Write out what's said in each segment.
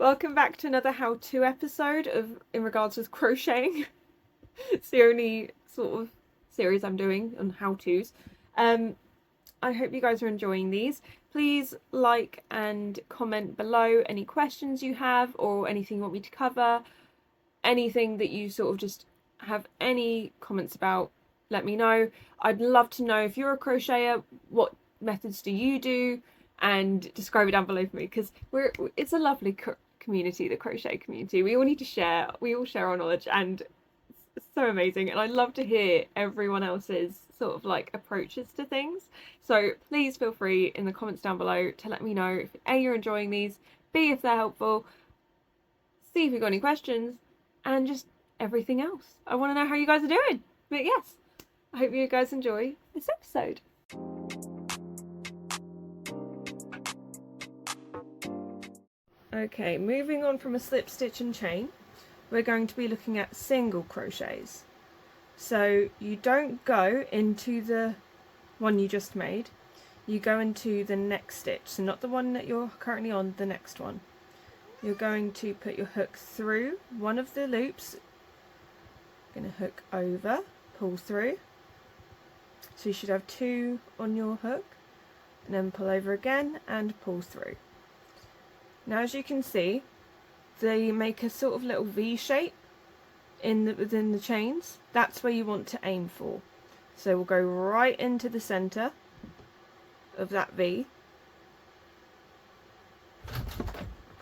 Welcome back to another how-to episode in regards with crocheting. It's the only sort of series I'm doing on how-tos. I hope you guys are enjoying these. Please like and comment below any questions you have or anything you want me to cover. Anything that you sort of just have any comments about, let me know. I'd love to know if you're a crocheter, what methods do you do, and describe it down below for me, because it's a lovely community, the crochet community. We all need to share, we all share our knowledge, and it's so amazing. And I'd love to hear everyone else's sort of like approaches to things. So please feel free in the comments down below to let me know if A, you're enjoying these, B, if they're helpful, C, if you've got any questions, and just everything else. I want to know how you guys are doing. But yes, I hope you guys enjoy this episode. Okay, moving on from a slip, stitch and chain, we're going to be looking at single crochets. So you don't go into the one you just made, you go into the next stitch, so not the one that you're currently on, the next one. You're going to put your hook through one of the loops, going to hook over, pull through, so you should have two on your hook, and then pull over again and pull through. Now as you can see, they make a sort of little V shape within the chains. That's where you want to aim for. So we'll go right into the centre of that V,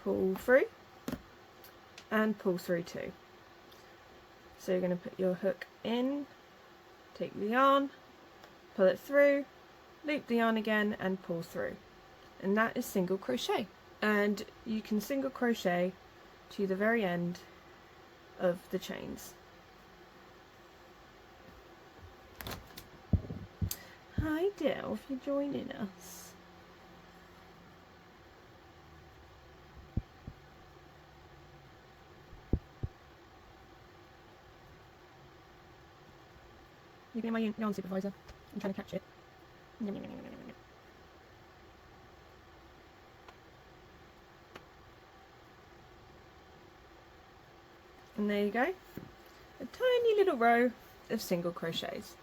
pull through and pull through too. So you're going to put your hook in, take the yarn, pull it through, loop the yarn again and pull through, and that is single crochet. And you can single crochet to the very end of the chains. Hi Del, if you're joining us. You're being my yarn supervisor. I'm trying to catch it. And there you go, a tiny little row of single crochets.